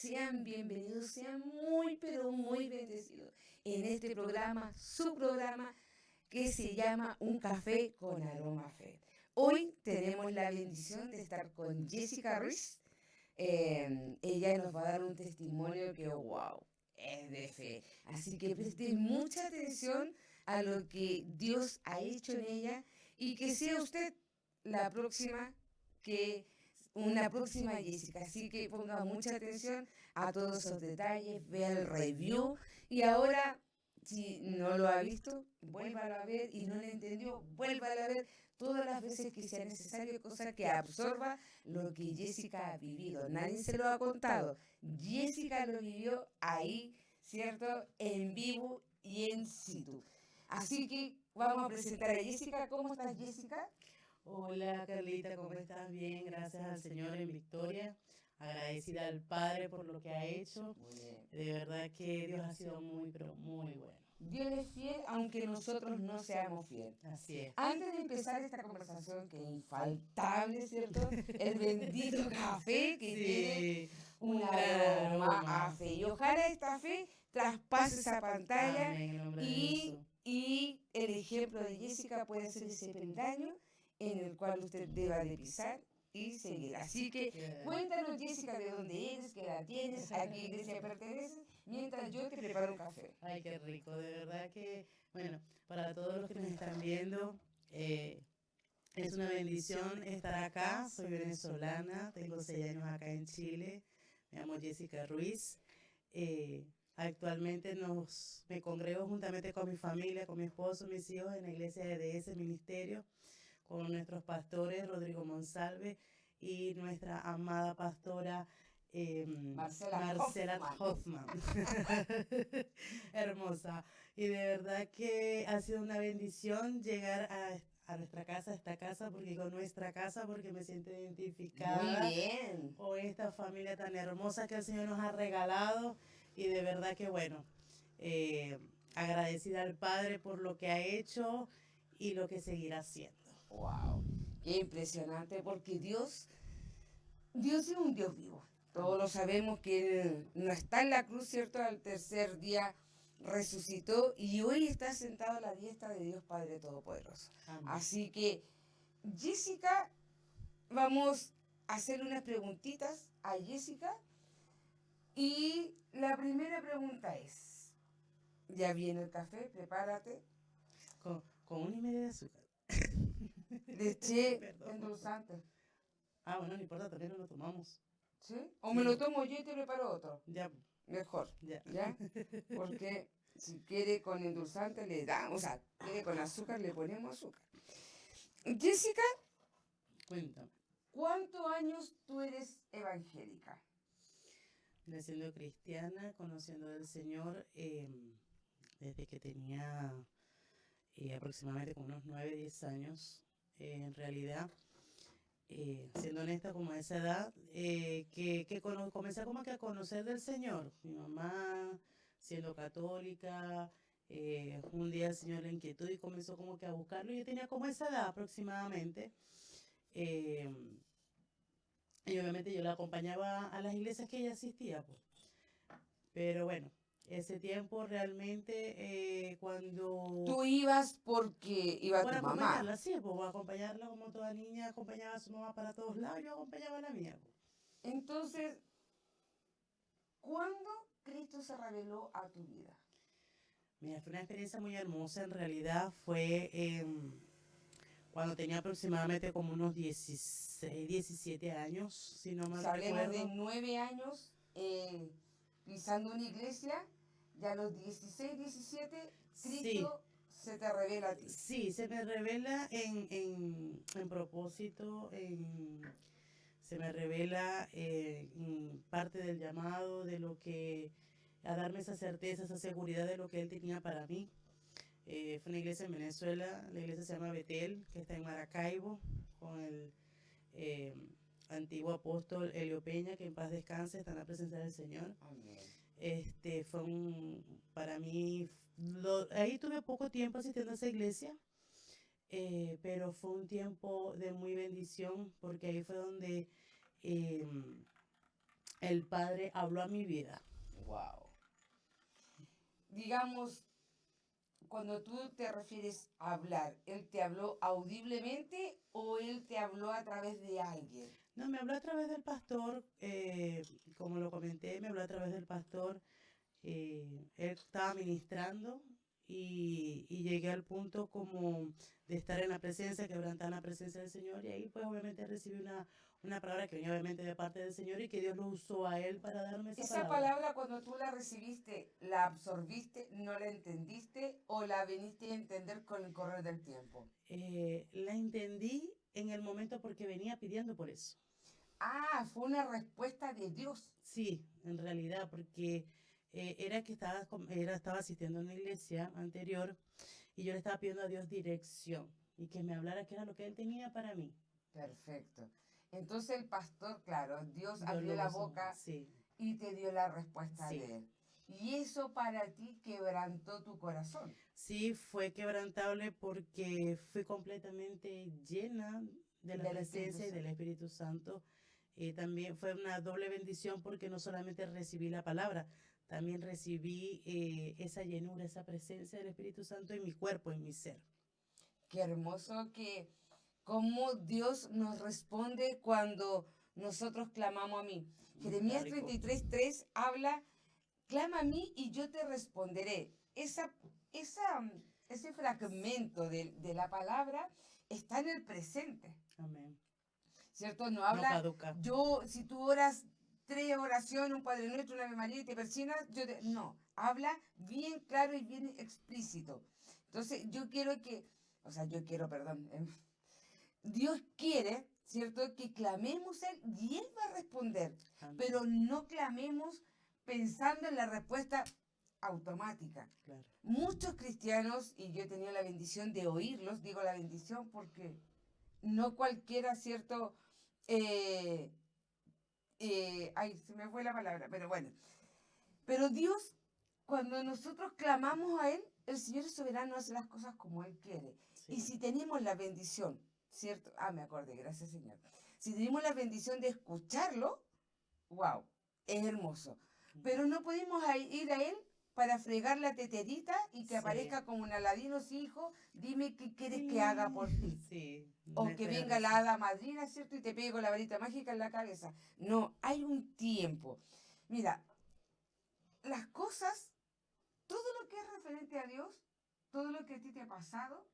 sean bienvenidos, sean muy, pero muy bendecidos en este programa, su programa que se llama Un Café con Aroma Fe. Hoy tenemos la bendición de estar con Jessica Ruiz. Ella nos va a dar un testimonio que, wow, es de fe. Así que presten mucha atención a lo que Dios ha hecho en ella y que sea usted la próxima que una próxima Jessica. Así que ponga mucha atención a todos esos detalles, vea el review y ahora, si no lo ha visto, vuélvalo a ver y no lo entendió, vuélvalo a ver todas las veces que sea necesario, cosa que absorba lo que Jessica ha vivido. Nadie se lo ha contado. Jessica lo vivió ahí, ¿cierto? En vivo y en situ. Así que vamos a presentar a Jessica. ¿Cómo estás, Jessica? Hola Carlita, ¿cómo estás? Bien, gracias al Señor en victoria. Agradecida al Padre por lo que ha hecho. Muy bien. De verdad que Dios ha sido muy, pero muy bueno. Dios es fiel aunque nosotros no seamos fieles. Así es. Antes de empezar esta conversación, que es infaltable, ¿cierto? El bendito café que tiene Sí, un un gran aroma a aroma. fe. Y ojalá esta fe traspase esa pantalla Amén, en nombre de y, Jesús. y el ejemplo de Jessica puede ser ese peldaño en el cual usted deba de pisar y seguir. Así que cuéntanos, Jessica, de dónde eres, qué edad tienes, a qué iglesia perteneces, mientras yo te preparo un café. Ay, qué rico, de verdad que, bueno, para todos los que nos están viendo, es una bendición estar acá. Soy venezolana, tengo 6 años acá en Chile. Me llamo Jessica Ruiz. Actualmente me congrego juntamente con mi familia, con mi esposo, mis hijos en la iglesia de ese ministerio, con nuestros pastores Rodrigo Monsalve y nuestra amada pastora Marcela Hoffman. Hermosa. Y de verdad que ha sido una bendición llegar a nuestra casa, a esta casa, porque digo nuestra casa porque me siento identificada. Muy bien. Con esta familia tan hermosa que el Señor nos ha regalado. Y de verdad que bueno, agradecida al Padre por lo que ha hecho y lo que seguirá haciendo. Wow, qué impresionante, porque Dios es un Dios vivo. Todos lo sabemos que Él no está en la cruz, ¿cierto? Al tercer día resucitó y hoy está sentado a la diestra de Dios Padre Todopoderoso. Amén. Así que, Jessica, vamos a hacerle unas preguntitas a Jessica. Y la primera pregunta es, ya viene el café, prepárate. Con 1,5 de azúcar. Le eché Perdón. endulzante. Ah, bueno, no importa, también nos lo tomamos. ¿Sí? O Sí. me lo tomo yo y te preparo otro. Ya, Mejor. ya. ¿Ya? Porque si quiere con endulzante le damos, o sea, quiere con azúcar le ponemos azúcar. Jessica, Cuéntame. ¿cuántos años tú eres evangélica? Siendo cristiana, conociendo del Señor desde que tenía aproximadamente como unos 9, 10 años. En realidad, siendo honesta, como a esa edad, comencé como que a conocer del Señor. Mi mamá, siendo católica, un día el Señor le inquietó y comenzó como que a buscarlo. Yo tenía como esa edad aproximadamente. Eh, y obviamente yo la acompañaba a las iglesias que ella asistía, pues. Pero bueno, ese tiempo realmente cuando... Tú ibas porque iba Por tu acompañarla, mamá. sí, pues voy a acompañarla como toda niña acompañaba a su mamá para todos lados, yo acompañaba a la mía, pues. Entonces, ¿cuándo Cristo se reveló a tu vida? Mira, fue una experiencia muy hermosa, en realidad fue cuando tenía aproximadamente como unos 16, 17 años, si no mal Hablemos de recuerdo. 9 años pisando una iglesia, ya a los 16, 17, Sí, Cristo se te revela a ti. sí, se me revela en propósito, se me revela en parte del llamado, de lo que, a darme esa certeza, esa seguridad de lo que Él tenía para mí. Fue una iglesia en Venezuela, la iglesia se llama Betel, que está en Maracaibo, con el eh, antiguo apóstol Helio Peña, que en paz descanse, está en la presencia del Señor. Amén. Para mí, ahí tuve poco tiempo asistiendo a esa iglesia, pero fue un tiempo de muy bendición, porque ahí fue donde eh, el Padre habló a mi vida. Wow. Digamos, cuando tú te refieres a hablar, ¿Él te habló audiblemente o Él te habló a través de alguien? No, me habló a través del pastor, como lo comenté, me habló a través del pastor. Él estaba ministrando y llegué al punto como de estar en la presencia, quebrantar en la presencia del Señor, y ahí pues obviamente recibí una palabra que venía obviamente de parte del Señor y que Dios lo usó a Él para darme esa Esa palabra. palabra cuando tú la recibiste, ¿la absorbiste, no la entendiste o la viniste a entender con el correr del tiempo? La entendí en el momento porque venía pidiendo por eso. Ah, fue una respuesta de Dios. Sí, en realidad, porque era que estaba asistiendo a una iglesia anterior y yo le estaba pidiendo a Dios dirección y que me hablara qué era lo que Él tenía para mí. Perfecto. Entonces el pastor, claro, Dios Dios abrió lo la usó, boca sí, y te dio la respuesta sí. de Él. Y eso para ti quebrantó tu corazón. Sí, fue quebrantable porque fui completamente llena de la Del Espíritu presencia y del Santo. Espíritu Santo. También fue una doble bendición porque no solamente recibí la palabra, también recibí esa llenura, esa presencia del Espíritu Santo en mi cuerpo, en mi ser. Qué hermoso que cómo Dios nos responde cuando nosotros clamamos a mí. Está Jeremías rico. 33:3 habla, clama a mí y yo te responderé. Ese fragmento de la palabra está en el presente, Amén. ¿cierto? No No habla, caduca. si tú oras 3 oraciones, un Padre Nuestro, una Ave María y te persinas, no, habla bien claro y bien explícito. Entonces perdón, Dios quiere, ¿cierto? Que clamemos a Él y Él va a responder, Amén. pero no clamemos pensando en la respuesta automática. Claro. Muchos cristianos, y yo he tenido la bendición de oírlos, digo la bendición porque no cualquiera, ¿cierto? Ay, se me fue la palabra, pero bueno. Pero Dios, cuando nosotros clamamos a Él, el Señor es soberano, hace las cosas como Él quiere. Sí. Y si tenemos la bendición, ¿cierto? Ah, me acordé, gracias Señor. Si tenemos la bendición de escucharlo, wow, es hermoso. Pero no podemos ir a Él para fregar la teterita y que Sí. aparezca como un Aladino, sí, hijo, dime qué quieres que haga por ti. Sí. O No que esperar venga eso. la hada madrina, ¿cierto? Y te pegue con la varita mágica en la cabeza. No, hay un tiempo. Mira, las cosas, todo lo que es referente a Dios, todo lo que a ti te ha pasado,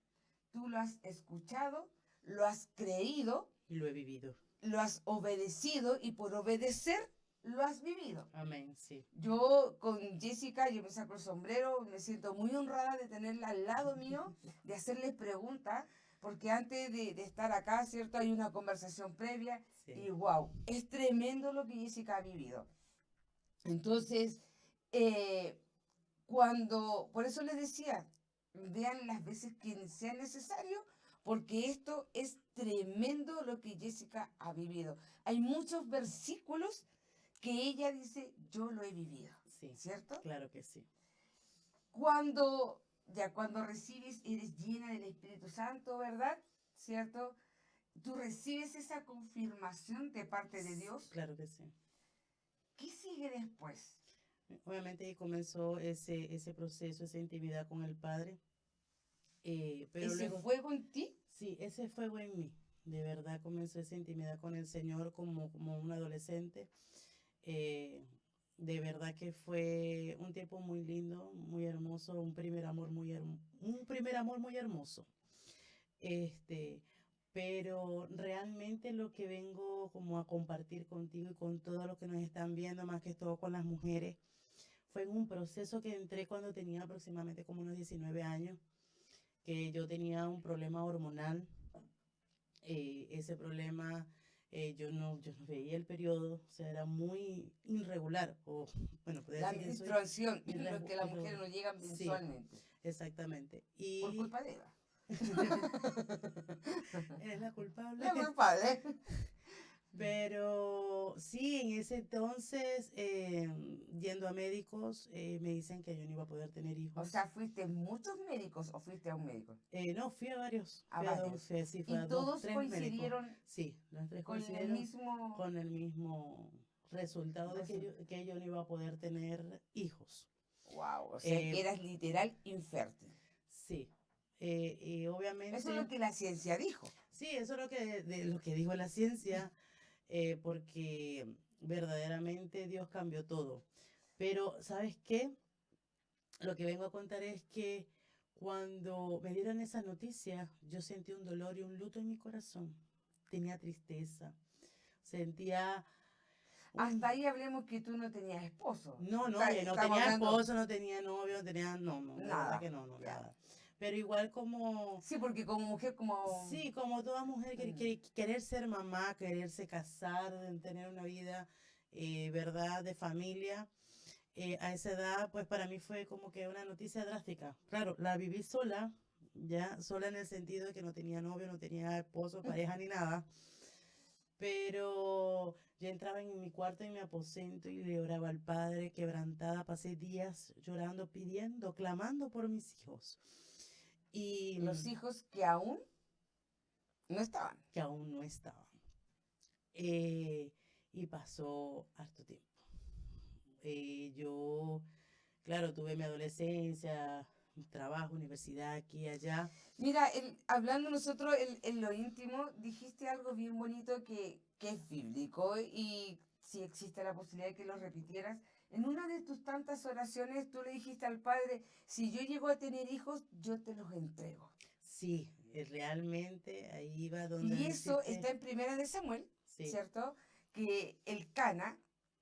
tú lo has escuchado, lo has creído, Y lo he vivido. lo has obedecido y por obedecer lo has vivido. Amén, sí. Yo con Jessica, yo me saco el sombrero, me siento muy honrada de tenerla al lado mío, de hacerle preguntas, porque antes de estar acá, ¿cierto? Hay una conversación previa Sí. y wow, es tremendo lo que Jessica ha vivido. Entonces, por eso les decía, vean las veces que sea necesario, porque esto es tremendo lo que Jessica ha vivido. Hay muchos versículos que ella dice, yo lo he vivido, Sí. ¿cierto? Claro que sí. Cuando recibes, eres llena del Espíritu Santo, ¿verdad? ¿Cierto? Tú recibes esa confirmación de parte de Dios. Claro que sí. ¿Qué sigue después? Obviamente ahí comenzó ese proceso, esa intimidad con el Padre. Pero ¿Ese luego, fuego en ti? sí, ese fuego en mí. De verdad comenzó esa intimidad con el Señor como un adolescente. De verdad que fue un tiempo muy lindo, muy hermoso, un primer amor muy hermoso. Pero realmente lo que vengo como a compartir contigo y con todos los que nos están viendo, más que todo con las mujeres, fue en un proceso que entré cuando tenía aproximadamente como unos 19 años, que yo tenía un problema hormonal. Ese problema, yo no veía el periodo, o sea, era muy irregular, o bueno, podría La decir que soy menstruación, lo que las mujeres irregular. no llegan Sí, mensualmente. exactamente. Por Y culpa de Eva. eres la culpable. La culpable. Pero sí, en ese entonces, yendo a médicos, me dicen que yo no iba a poder tener O hijos. sea, ¿fuiste muchos médicos o fuiste a un médico? No, fui a varios. A Fui a dos, varios. sí, fui Y a dos, todos tres médicos. coincidieron Sí, los tres con el coincidieron mismo... con el mismo resultado de que yo no iba a poder tener hijos. Wow, o sea, que eras literal infértil. Sí, y obviamente... Eso es lo que la ciencia dijo. Sí, eso es lo que dijo la ciencia, porque verdaderamente Dios cambió todo. Pero, ¿sabes qué? Lo que vengo a contar es que cuando me dieron esa noticia, yo sentí un dolor y un luto en mi corazón. Tenía tristeza, sentía... Hasta ahí hablemos que tú no tenías esposo. No, O sea, no tenía esposo, no tenía novio, no tenía... No, de verdad que no, nada. Pero igual como... Sí, porque como mujer, como... Sí, como toda mujer, querer ser mamá, quererse casar, tener una vida, ¿verdad?, de familia. A esa edad, pues para mí fue como que una noticia drástica. Claro, la viví sola, ya, sola en el sentido de que no tenía novio, no tenía esposo, pareja ni nada. Pero yo entraba en mi cuarto, en mi aposento y le oraba al Padre, quebrantada. Pasé días llorando, pidiendo, clamando por mis hijos. Y los hijos que aún no estaban. Que aún no estaban. Y pasó harto tiempo. Yo, claro, tuve mi adolescencia, trabajo, universidad, aquí y allá. Mira, hablando nosotros en lo íntimo, dijiste algo bien bonito que es bíblico y si existe la posibilidad de que lo repitieras. En una de tus tantas oraciones tú le dijiste al Padre, si yo llego a tener hijos, yo te los entrego. Sí, realmente ahí va donde... Y eso está en Primera de Samuel, sí, ¿cierto? Que el Cana,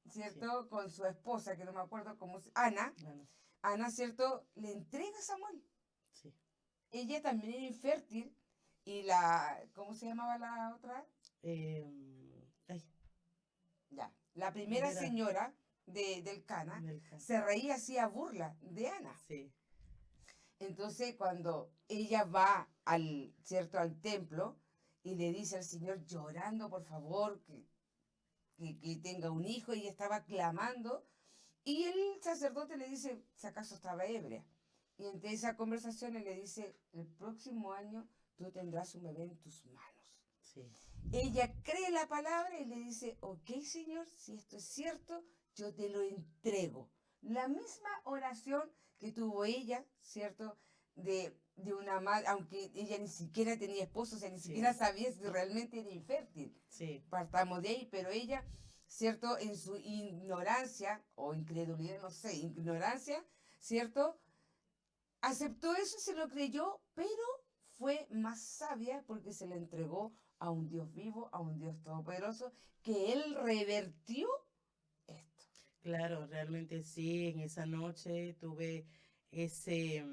¿cierto? Sí. Con su esposa, que no me acuerdo cómo se... Ana, ¿cierto? Le entrega a Samuel. Sí. Ella también era infértil y ¿cómo se llamaba la otra? Ya, la primera señora del Cana se reía así a burla de Ana. Sí. Entonces cuando ella va al templo y le dice al Señor llorando, por favor, que tenga un hijo, y ella estaba clamando, y el sacerdote le dice, si acaso estaba ebria. Y entre esa conversación él le dice, el próximo año tú tendrás un bebé en tus manos. Sí. Ella cree la palabra y le dice, ok, Señor, si esto es cierto, yo te lo entrego. La misma oración que tuvo ella, ¿cierto? De una madre, aunque ella ni siquiera tenía esposo, o sea, ni siquiera sabía si realmente era infértil. Sí. Partamos de ahí, pero ella, ¿cierto? En su ignorancia, o incredulidad, no sé, ignorancia, ¿cierto? Aceptó eso y se lo creyó, pero fue más sabia porque se le entregó a un Dios vivo, a un Dios todopoderoso, que él revertió esto. Claro, realmente sí, en esa noche tuve ese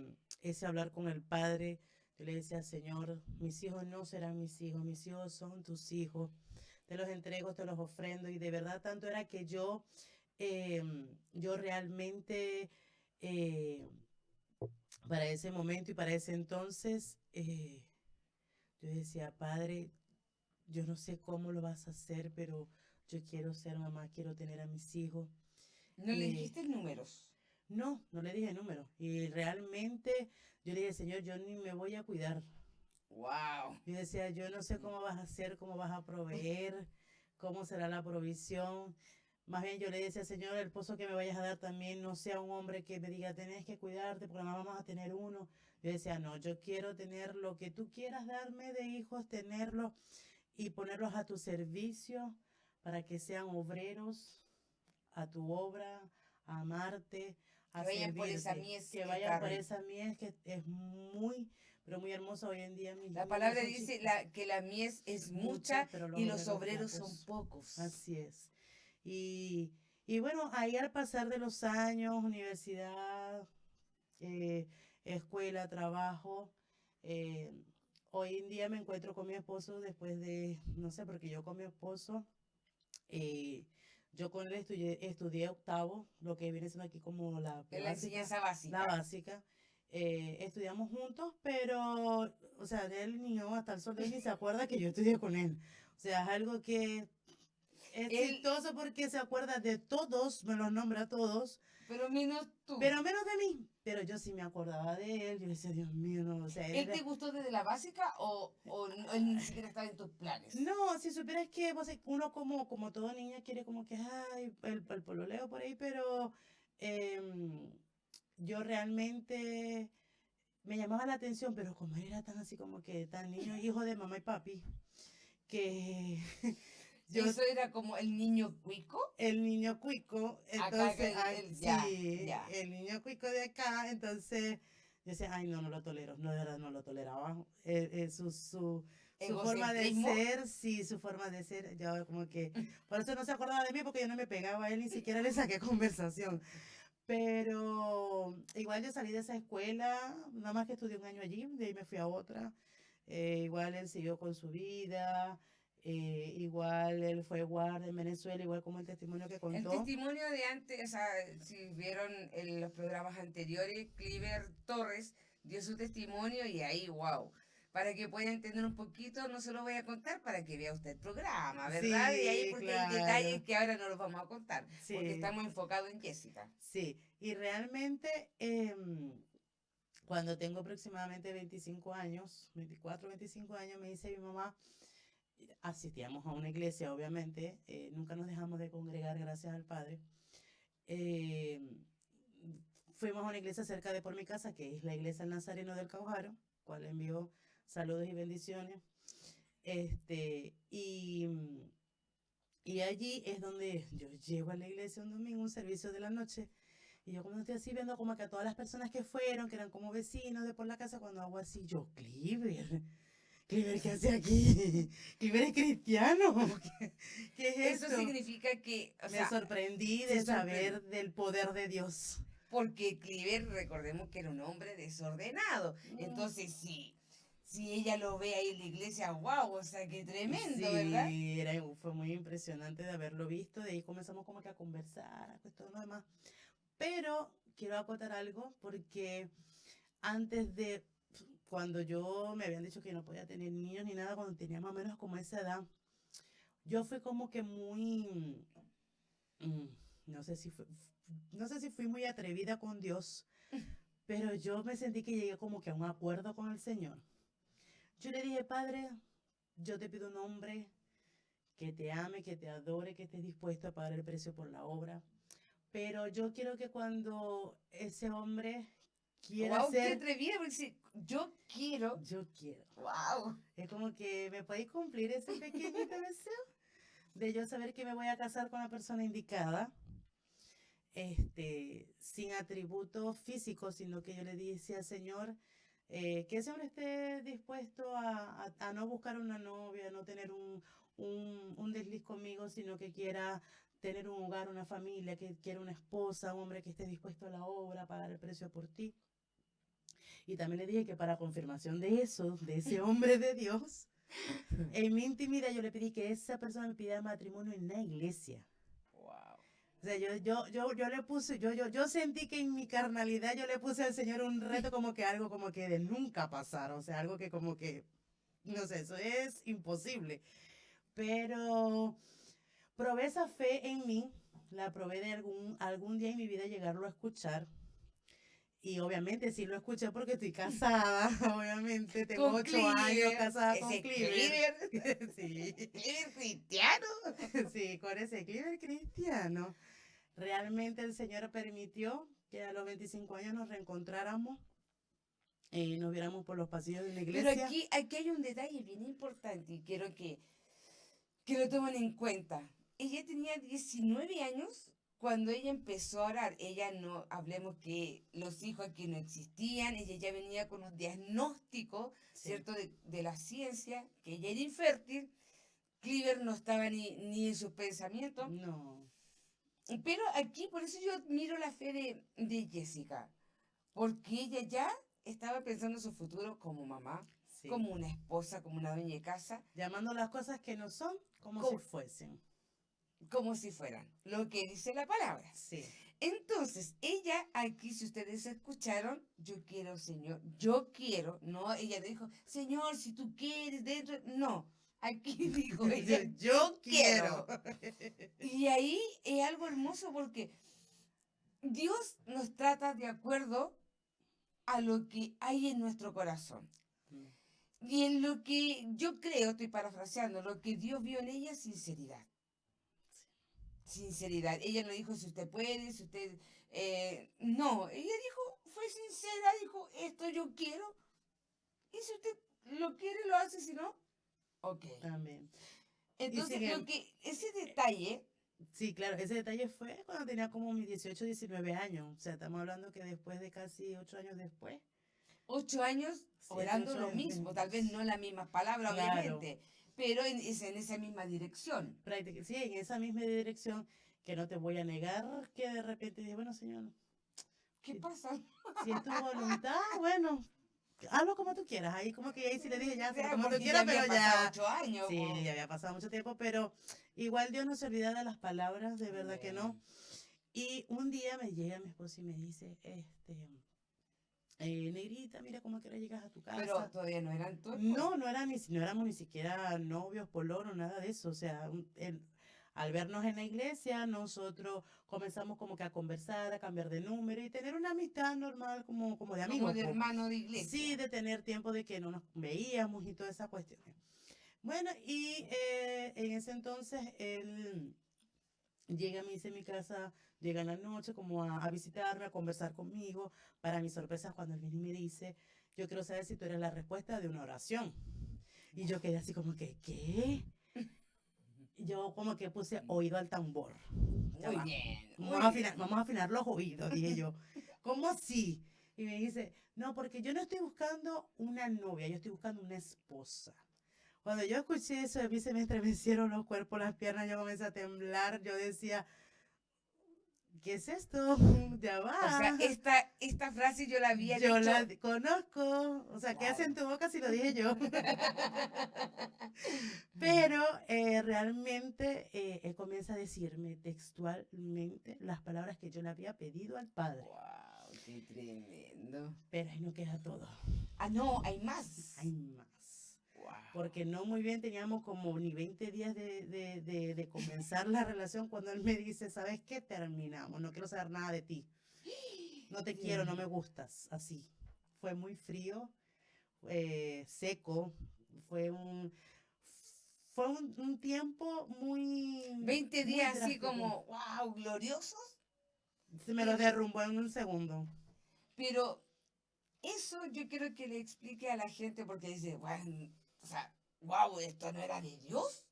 hablar con el Padre. Yo le decía, Señor, mis hijos no serán mis hijos son tus hijos. Te los entrego, te los ofrendo. Y de verdad tanto era que yo realmente para ese momento y para ese entonces, yo decía, Padre, yo no sé cómo lo vas a hacer, pero yo quiero ser mamá, quiero tener a mis hijos. ¿No le dijiste números? No le dije números. Y realmente yo le dije, Señor, yo ni me voy a cuidar. Wow. Yo decía, yo no sé cómo vas a hacer, cómo vas a proveer, cómo será la provisión. Más bien yo le decía, Señor, el esposo que me vayas a dar también no sea un hombre que me diga, tenés que cuidarte porque no vamos a tener uno. Yo decía, no, yo quiero tener lo que tú quieras darme de hijos, tenerlos y ponerlos a tu servicio para que sean obreros a tu obra, a amarte, a que vayan servirte. por esa mies. Que vayan por esa mies que es muy, pero muy hermosa hoy en día. La palabra dice que la mies es mucha y los obreros son pocos. Así es. Y bueno, ahí al pasar de los años, universidad, escuela, trabajo, hoy en día me encuentro con mi esposo después de, no sé, porque yo con mi esposo, yo con él estudié octavo, lo que viene siendo aquí como la enseñanza básica. La básica. Estudiamos juntos, pero, o sea, él ni yo hasta el sol de hoy ni se acuerda que yo estudié con él. O sea, es algo que Es Él, chistoso porque se acuerda de todos, me los nombra a todos, pero menos tú. pero menos de mí. Pero yo sí me acordaba de él. Yo decía, Dios mío, no, o sea, él ¿Él era... te gustó desde la básica o él ni siquiera estaba en tus planes? No, si supieras que uno como todo niño quiere como que, ay, el pololeo por ahí, pero em, yo realmente me llamaba la atención, pero como él era tan así como que tan niño, hijo de mamá y papi, que yo, ¿Eso era como el niño cuico? el niño cuico, Acá, entonces, ya, sí, ya. el niño cuico de acá, entonces, yo decía, ay, no, no lo tolero, no, de verdad, no lo toleraba. Su forma de ¿Egocentrismo? ser, sí, su forma de ser, yo como que, por eso no se acordaba de mí, porque yo no me pegaba a él, ni siquiera le saqué conversación. Pero igual yo salí de esa escuela, nada más que estudié un año allí, de ahí me fui a otra. Igual él siguió con su vida, igual él fue guardia en Venezuela, igual como el testimonio que El contó. testimonio de antes, o sea, si vieron en los programas anteriores, Cliver Torres dio su testimonio y ahí, wow. Para que pueda entender un poquito, no se lo voy a contar para que vea usted el programa, ¿verdad? Y ahí Sí, porque hay detalles claro, que ahora no los vamos a contar, porque sí, estamos enfocados en Jessica. sí. Y realmente, cuando tengo aproximadamente 25 años, 24, 25 años, me dice mi mamá, asistíamos a una iglesia, obviamente, nunca nos dejamos de congregar, gracias al Padre. Eh, Fuimos a una iglesia cerca de por mi casa, que es la iglesia El Nazareno del Caujaro, cual envió saludos y bendiciones. Y y allí es donde yo llego a la iglesia un domingo, un servicio de la noche, y yo cuando estoy así viendo como que a todas las personas que fueron, que eran como vecinos de por la casa, cuando hago así, yo, Cliver, ¿qué hace aquí? Cliver es cristiano. ¿Qué es Eso esto? significa que, o Me sea, sorprendí se de sorprende. saber del poder de Dios. Porque Cliver, recordemos que era un hombre desordenado. Mm. Entonces, sí, si ella lo ve ahí en la iglesia, wow, o sea, qué tremendo, ¿verdad? Sí, fue muy impresionante de haberlo visto. De ahí comenzamos como que a conversar, a todo lo demás. Pero quiero acotar algo porque antes de cuando yo me habían dicho que no podía tener niños ni nada, cuando tenía más o menos como esa edad, yo fui como que muy, mm, no sé si fue, no sé si fui muy atrevida con Dios, pero yo me sentí que llegué como que a un acuerdo con el Señor. Yo le dije, Padre, yo te pido un hombre que te ame, que te adore, que estés dispuesto a pagar el precio por la obra. Pero yo quiero que cuando ese hombre quiera Wow, qué ser, atrevida, porque si yo quiero, yo quiero. wow. Es como que me podéis cumplir ese pequeñito deseo de yo saber que me voy a casar con la persona indicada, sin atributos físicos, sino que yo le dije al Señor, que ese hombre esté dispuesto a no buscar una novia, a no tener un desliz conmigo, sino que quiera tener un hogar, una familia, que quiera una esposa, un hombre que esté dispuesto a la obra, a pagar el precio por ti. Y también le dije que para confirmación de eso, de ese hombre de Dios, en mi intimidad yo le pedí que esa persona me pidiera matrimonio en la iglesia. Wow. O sea, yo le puse, yo sentí que en mi carnalidad yo le puse al Señor un reto como que algo como que de nunca pasar, o sea, algo que como que, no sé, eso es imposible. Pero probé esa fe en mí, la probé de algún día en mi vida llegarlo a escuchar. Y obviamente sí lo escuché porque estoy casada, obviamente, tengo Con 8 años Cliver, casada con ese Cliver. Cliver, Sí, Cliver cristiano. sí, con ese Cliver cristiano. Realmente el Señor permitió que a los 25 años nos reencontráramos y nos viéramos por los pasillos de la Pero iglesia. aquí hay un detalle bien importante y quiero que lo tomen en cuenta. Ella tenía 19 años cuando ella empezó a orar. Ella no, hablemos que los hijos aquí no existían, ella ya venía con un diagnóstico, Sí, ¿cierto?, de la ciencia, que ella era infértil. Cliver no estaba ni en sus pensamientos. no, Pero aquí, por eso yo admiro la fe de Jessica, porque ella ya estaba pensando en su futuro como mamá, sí. como una esposa, como una dueña de casa, Llamando las cosas que no son como si como, fuesen. como si fueran lo que dice la palabra. Sí, Entonces, ella aquí, si ustedes escucharon, yo quiero, Señor, yo quiero, no, ella no dijo, Señor, si tú quieres dentro, no, aquí dijo ella, yo yo quiero. quiero. Y ahí es algo hermoso porque Dios nos trata de acuerdo a lo que hay en nuestro corazón. Mm. Y en lo que yo creo, estoy parafraseando, lo que Dios vio en ella, sinceridad. Sinceridad. Ella no dijo si usted puede, si usted... no, ella dijo, fue sincera, dijo, esto yo quiero. Y si usted lo quiere, lo hace, si no, ok. Amén. Entonces, sin lo que ese detalle, Sí, claro, ese detalle fue cuando tenía como mis 18, 19 años. O sea, estamos hablando que después de casi 8 años después. 8 años 7, orando 8 lo años. mismo, tal vez no las mismas palabras, Claro, obviamente, pero es en esa misma dirección. sí, en esa misma dirección que no te voy a negar que de repente dije, bueno, Señor, ¿Qué si, pasa? si es tu voluntad, bueno, hazlo como tú quieras. Ahí como que ahí sí le dije, ya, hazlo Ya, como tú porque ya quieras, pero habían pasado ya, 8 años. sí, ya había pasado mucho tiempo, pero igual Dios no se olvida de las palabras, de verdad que no. Y un día me llega mi esposo y me dice, negrita, mira cómo que ahora llegas a tu Pero casa. todavía no eran todos. No, no éramos ni siquiera novios, pololos, nada de eso. O sea, al vernos en la iglesia, nosotros comenzamos como que a conversar, a cambiar de número y tener una amistad normal como de Como amigos, de po. hermano de Sí, iglesia. de tener tiempo de que no nos veíamos y toda esa cuestión. Bueno, y en ese entonces él llega, me dice, a mi casa, llega en la noche como a visitarme, a conversar conmigo. Para mi sorpresa, cuando él viene y me dice, yo quiero saber si tú eres la respuesta de una oración. Y yo quedé así como que, ¿qué? Yo como que puse oído al tambor. Ya Muy va. bien, Vamos muy a afinar, bien. vamos a afinar los oídos, dije yo. ¿Cómo así? Y me dice, no, porque yo no estoy buscando una novia, yo estoy buscando una esposa. Cuando yo escuché eso, a mí se me estremecieron los cuerpos, las piernas, yo comencé a temblar. Yo decía, ¿qué es esto? Ya O sea, va. esta frase yo la había Yo dicho. la conozco. O sea, ¿qué hace Claro. en tu boca si lo dije yo? Pero realmente él comienza a decirme textualmente las palabras que yo le había pedido al Padre. Wow, qué tremendo. Pero ahí no queda todo. Ah, no, hay más. Hay más. Wow. Porque no muy bien teníamos como ni 20 días de comenzar la relación cuando él me dice, ¿sabes qué? Terminamos, no quiero saber nada de ti. No te quiero, no me gustas. Así. Fue muy frío, seco. Fue un, un tiempo muy, 20 muy días así drástico. como, wow, gloriosos. Se me lo Pero, derrumbó en un segundo. pero eso yo quiero que le explique a la gente porque dice, bueno, o sea, wow, esto no era de Dios.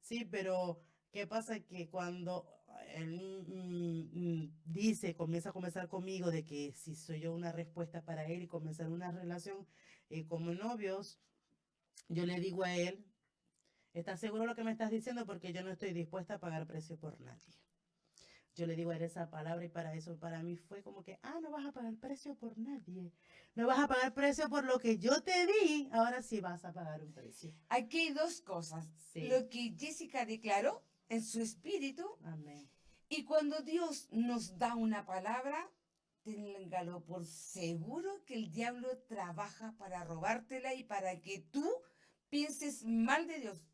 Sí, pero ¿qué pasa? Que cuando él dice, comienza a conversar conmigo de que si soy yo una respuesta para él y comenzar una relación como novios, yo le digo a él, ¿estás seguro de lo que me estás diciendo? Porque yo no estoy dispuesta a pagar precio por nadie. Yo le digo a él esa palabra y para eso, para mí fue como que, no vas a pagar precio por nadie. No vas a pagar precio por lo que yo te di, ahora sí vas a pagar un precio. Aquí hay dos cosas. Sí. Lo que Jessica declaró en su espíritu Amén. y cuando Dios nos da una palabra, téngalo por seguro que el diablo trabaja para robártela y para que tú pienses mal de Dios.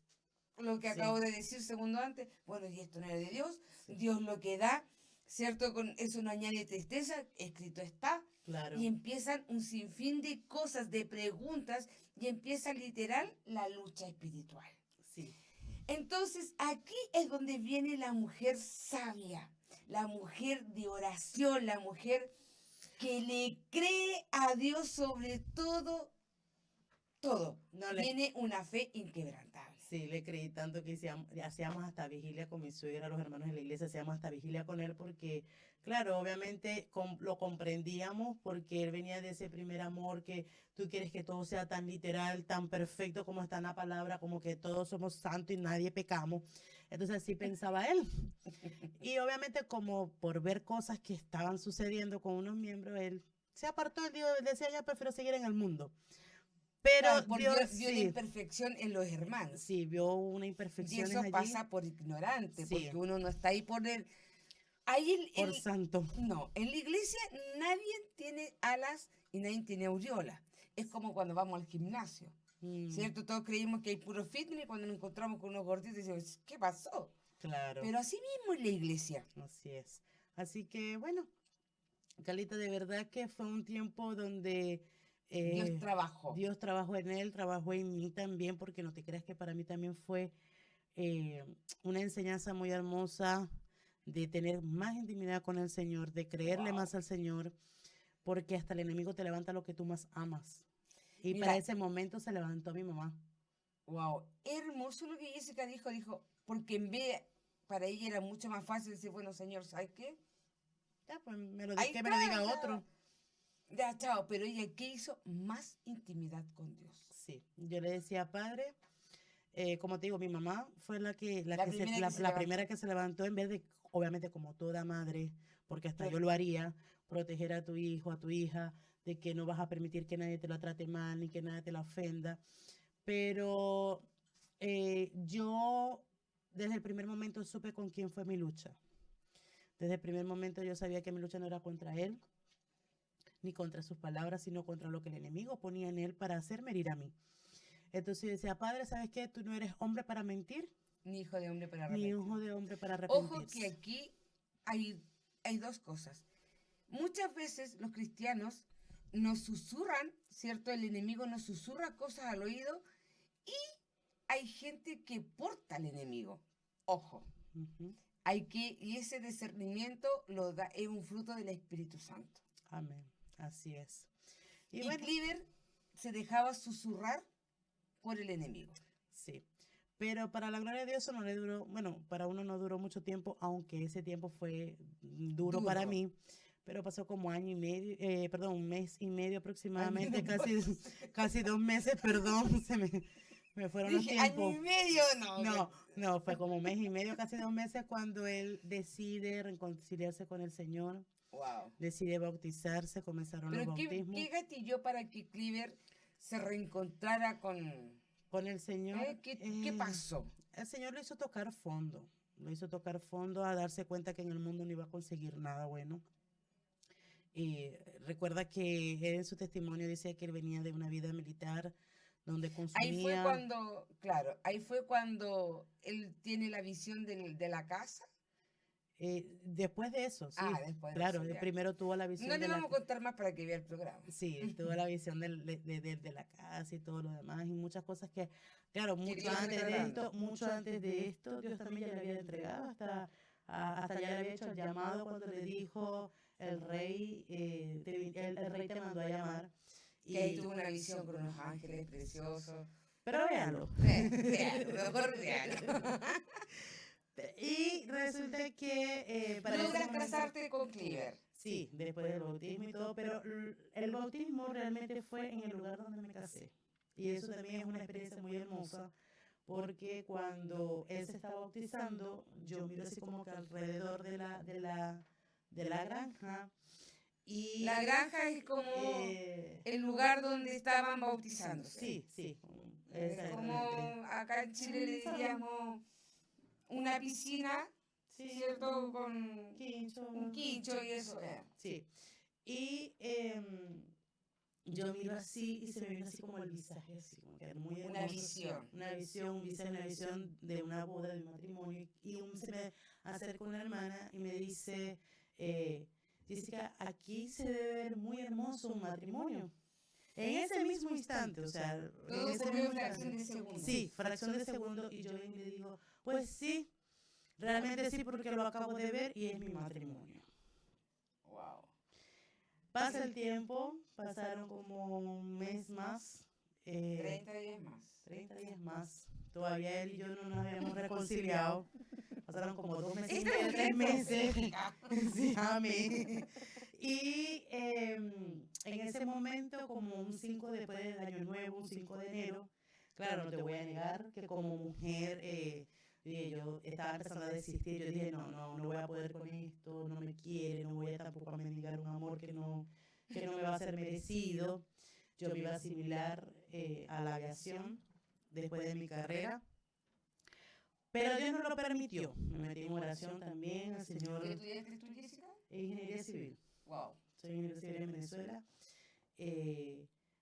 Lo que Sí. acabo de decir segundo antes, bueno, y esto no era de Dios, Sí. Dios lo que da, ¿cierto? Con eso no añade tristeza, escrito está. Claro. Y empiezan un sinfín de cosas, de preguntas, y empieza literal la lucha espiritual. Sí. Entonces, aquí es donde viene la mujer sabia, la mujer de oración, la mujer que le cree a Dios sobre todo, todo. No le, Tiene una fe inquebrantable. sí, le creí tanto que hacíamos hasta vigilia con mi suegra, los hermanos de la iglesia, hacíamos hasta vigilia con él porque, claro, obviamente lo comprendíamos porque él venía de ese primer amor que tú quieres que todo sea tan literal, tan perfecto como está en la palabra, como que todos somos santos y nadie pecamos. Entonces así pensaba él. Y obviamente como por ver cosas que estaban sucediendo con unos miembros, él se apartó, él decía, ya prefiero seguir en el mundo. Pero Claro, porque Dios vio la sí, imperfección en los hermanos. sí, vio una Y imperfecciones eso allí, pasa por ignorante, sí, porque uno no está ahí por él. Ahí por santo. no, en la iglesia nadie tiene alas y nadie tiene aureola. Es como cuando vamos al gimnasio, Mm, ¿cierto? Todos creímos que hay puro fitness y cuando nos encontramos con unos gorditos decimos, ¿qué pasó? Claro. Pero así mismo es la iglesia. Así es. Así que, bueno, Carlita, de verdad que fue un tiempo donde Dios trabajó. Dios trabajó en él, trabajó en mí también, porque no te creas que para mí también fue eh, una enseñanza muy hermosa de tener más intimidad con el Señor, de creerle Wow. más al Señor, porque hasta el enemigo te levanta lo que tú más amas. Y Mira, para ese momento se levantó mi mamá. wow, hermoso lo que Jessica dijo, porque en vez, para ella era mucho más fácil decir, bueno, Señor, ¿sabes qué? Ya, pues Ahí que está, me lo diga ya, otro. ya, chao. Pero ella, ¿qué hizo? Más intimidad con Dios. Sí, yo le decía, Padre, como te digo, mi mamá fue La primera que se la levantó. primera que se levantó en vez de, obviamente como toda madre, porque hasta yo lo haría, proteger a tu hijo, a tu hija, de que no vas a permitir que nadie te la trate mal ni que nadie te la ofenda. Pero yo desde el primer momento supe con quién fue mi lucha. Desde el primer momento yo sabía que mi lucha no era contra él, ni contra sus palabras, sino contra lo que el enemigo ponía en él para hacerme herir a mí. Entonces yo decía, Padre, ¿sabes qué? Tú no eres hombre para mentir, Ni hijo de hombre para ni arrepentir. hijo de hombre para Ojo que arrepentirse. aquí hay dos cosas. Muchas veces los cristianos nos susurran, ¿cierto? El enemigo nos susurra cosas al oído y hay gente que porta al enemigo. Ojo, Ujú. y ese discernimiento lo da, es un fruto del Espíritu Santo. Amén. Así es. Y Y bueno, Cliver se dejaba susurrar por el enemigo. sí. Pero para la gloria de Dios eso no le duró, bueno, para uno no duró mucho tiempo, aunque ese tiempo fue duro para Duro. mí, pero pasó como año y medio, perdón, un mes y medio Año aproximadamente, no casi, puede ser. casi 2 meses, perdón, me fueron los Dije, año tiempos. y medio, no. No, no, fue como un mes y medio, casi 2 meses cuando él decide reconciliarse con el Señor, Wow. decide bautizarse, comenzaron los Pero bautismos ¿qué gatilló para que Cliver se reencontrara con... con el Señor. ¿Qué pasó? El Señor lo hizo tocar fondo, lo hizo tocar fondo a darse cuenta que en el mundo no iba a conseguir nada bueno. Y recuerda que él en su testimonio decía que él venía de una vida militar donde Ahí fue consumía. cuando, claro, ahí fue cuando él tiene la visión de la casa. Después de eso, sí, Ah, después de claro, eso él ya. primero tuvo la No visión le de la, vamos a contar más para que vea el programa. sí, tuvo la visión de la casa y todo lo demás y muchas cosas que, claro, Que mucho Dios le antes está de dando. esto, mucho antes de esto, Dios también ya le había entregado hasta ya le había hecho el llamado cuando le dijo el rey, el rey te mandó a llamar. Que ahí tuvo una visión con unos ángeles preciosos. Pero véanlo. Véalo, mejor véalo. Y resulta que para ese Logras momento, casarte con Cliver. sí, después del bautismo y todo, pero el bautismo realmente fue en el lugar donde me casé. Y eso también es una experiencia muy hermosa, porque cuando él se está bautizando, yo miro así como que alrededor de la granja y La granja es como el lugar donde estaban bautizándose. sí, sí, Es como exactamente. acá en Chile le diríamos una piscina, Sí, ¿cierto? Con quincho, un quincho y eso. sí. Y yo miro así y se me viene así como el visaje, así como que era muy Una hermoso. visión. Una visión, una visión de una boda, de un matrimonio. Y se me acerca una hermana y me dice, Jessica, aquí se debe ver muy hermoso un matrimonio. En ese mismo instante, o sea, en Todo ese ocurrió mismo en fracción instante. de segundos. Sí, fracción de segundo. Y yo le digo, pues sí, realmente sí, porque lo acabo de ver y es mi matrimonio. Wow. Pasa el tiempo, pasaron como un mes más. 30 días más. 30 días más. Todavía él y yo no nos habíamos reconciliado. Pasaron como 2 meses y Esta medio, mujer 3 meses. profética. Sí, amén. Y en ese momento, como un 5 después del año nuevo, un 5 de enero, claro, no te voy a negar que como mujer yo estaba empezando a desistir. Yo dije, no voy a poder con esto, no me quiere, no voy a tampoco a mendigar un amor que no me va a ser merecido. Yo me iba a asimilar a la aviación después de mi carrera. Pero Dios no lo permitió. Me metí en oración también al Señor. ¿Qué estudiaste tú, Jessica? Ingeniería civil. Wow. Soy ingeniero civil en Venezuela.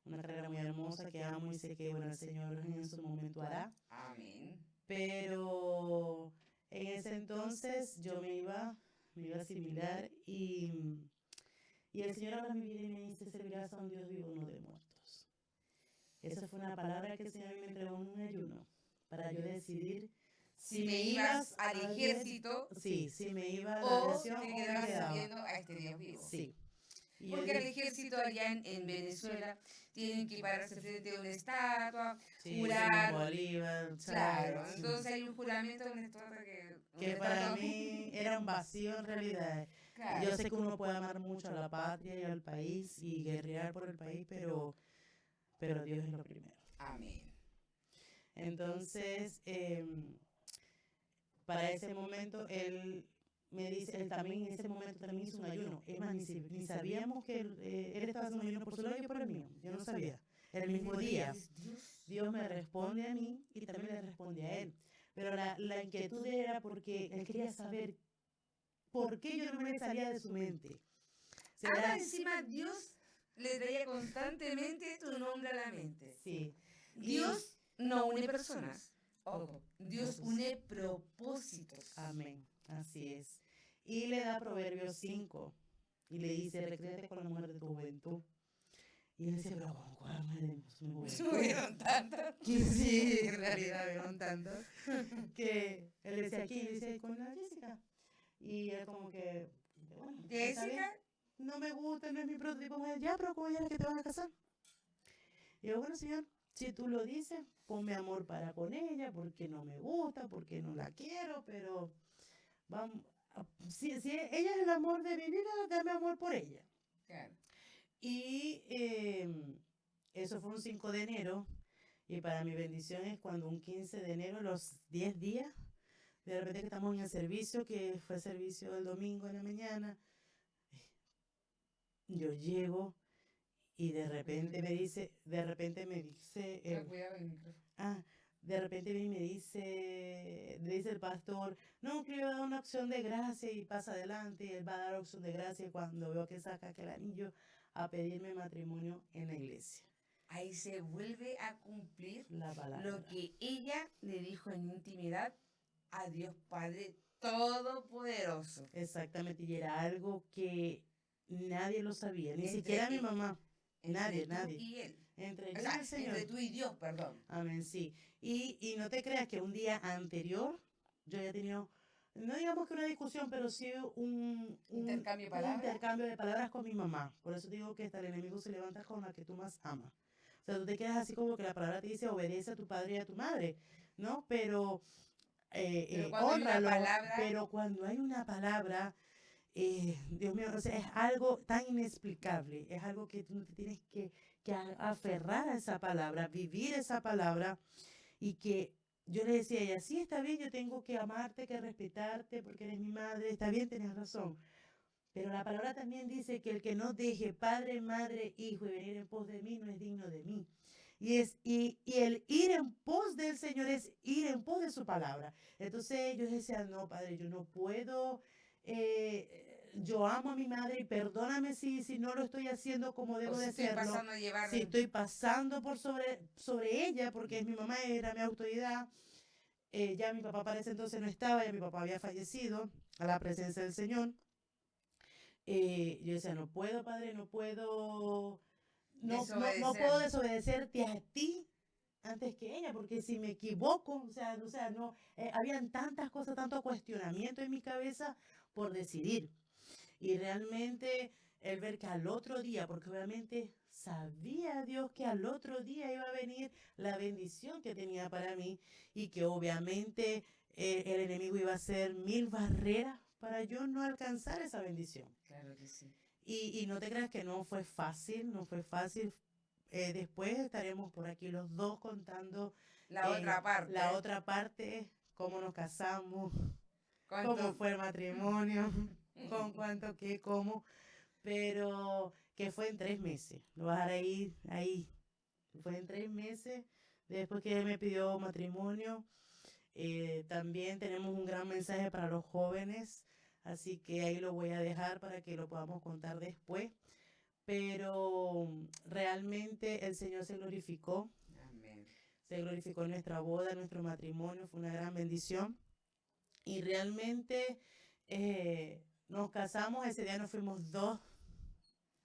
Una carrera muy hermosa que amo y sé que bueno, el Señor en su momento hará. Amén. Pero En ese entonces yo me iba a asimilar y el Señor habla a mi vida y me dice, servirás a un Dios vivo, no de muertos. Esa fue una palabra que el Señor me entregó en un ayuno para yo decidir Si me ibas al ejército sí, si me iba a la o aviación te o me quedabas quedaba. sirviendo a este Dios vivo. Sí. Y yo Porque el dije, ejército allá en Venezuela tienen que pararse frente a una estatua, sí, jurar. Simón Bolívar, Claro, Chávez, entonces hay un juramento, una estatua que para mí era un vacío en realidad. Claro. Yo sé que uno puede amar mucho a la patria y al país y guerrear por el país, pero Dios es lo primero. Amén. Entonces, para ese momento, él me dice, él también en ese momento también hizo un ayuno. Es más, ni sabíamos que él estaba haciendo un ayuno por su lado y yo por el mío. Yo no sabía. El mismo día, Dios me responde a mí y también le responde a él. Pero la inquietud era porque él quería saber por qué yo no me salía de su mente. Ahora encima Dios le traía constantemente tu nombre a la mente. Sí. Dios no une personas. Ojo, Dios une propósitos. Amén, así es. Y le da Proverbios 5 y le dice, recréate con la mujer de tu juventud. Y él dice, pero ¿con cuál mujer de mi juventud? Hubieron tantas. Sí, en realidad hubieron tantas. Que él decía, aquí, y dice, con la Jessica. Y él como que, bueno, Jessica, no me gusta, no es mi prototipo. Ya, pero ¿cómo ya que te vas a casar? Y yo, bueno, señor, si tú lo dices, ponme amor para con ella, porque no me gusta, porque no la quiero, pero vamos, si ella es el amor de mi vida, dame amor por ella. Claro. Y eso fue un 5 de enero, y para mi bendición es cuando un 15 de enero, los 10 días, de repente que estamos en el servicio, que fue el servicio del domingo en la mañana, yo llego y de repente me dice, de repente viene y me dice el pastor, no, que le va a dar una opción de gracia y pasa adelante, y él va a dar opción de gracia cuando veo que saca aquel anillo a pedirme matrimonio en la iglesia. Ahí se vuelve a cumplir la palabra, lo que ella le dijo en intimidad a Dios Padre Todopoderoso. Exactamente, y era algo que nadie lo sabía, ni siquiera mi mamá. Nadie. Y él. Entre yo y el Señor. Entre tú y Dios, perdón. Amén, sí. Y no te creas que un día anterior yo ya tenía, no digamos que una discusión, pero sí un intercambio de palabras con mi mamá. Por eso digo que hasta el enemigo se levanta con la que tú más amas. O sea, tú te quedas así como que la palabra te dice obedece a tu padre y a tu madre, ¿no? Pero honralo, pero cuando hay una palabra, Dios mío, o sea, es algo tan inexplicable, es algo que tú te tienes que aferrar a esa palabra, vivir esa palabra, y que yo le decía a ella, sí, está bien, yo tengo que amarte, que respetarte, porque eres mi madre, está bien, tienes razón, pero la palabra también dice que el que no deje padre, madre, hijo y venir en pos de mí no es digno de mí. Y el ir en pos del Señor es ir en pos de su palabra. Entonces yo decía, no, Padre, yo no puedo, yo amo a mi madre y perdóname si no lo estoy haciendo como debo de hacerlo. Si estoy pasando por sobre ella, porque mi mamá era mi autoridad. Ya mi papá para ese entonces no estaba, ya mi papá había fallecido a la presencia del Señor. Yo decía, no puedo, Padre, no puedo desobedecerte a ti antes que ella, porque si me equivoco, o sea, no, habían tantas cosas, tanto cuestionamiento en mi cabeza por decidir. Y realmente el ver que al otro día, porque obviamente sabía Dios que al otro día iba a venir la bendición que tenía para mí, y que obviamente el enemigo iba a hacer 1000 barreras para yo no alcanzar esa bendición. Claro que sí. Y no te creas que no fue fácil, no fue fácil. Después estaremos por aquí los dos contando la otra parte, cómo nos casamos, cómo fue el matrimonio, con cuánto, qué, cómo, pero que fue en 3 meses. Lo vas a dejar ahí. Fue en 3 meses, después que él me pidió matrimonio. También tenemos un gran mensaje para los jóvenes, así que ahí lo voy a dejar para que lo podamos contar después. Pero realmente el Señor se glorificó. Amén. Se glorificó en nuestra boda, en nuestro matrimonio, fue una gran bendición. Y realmente nos casamos, ese día nos fuimos 2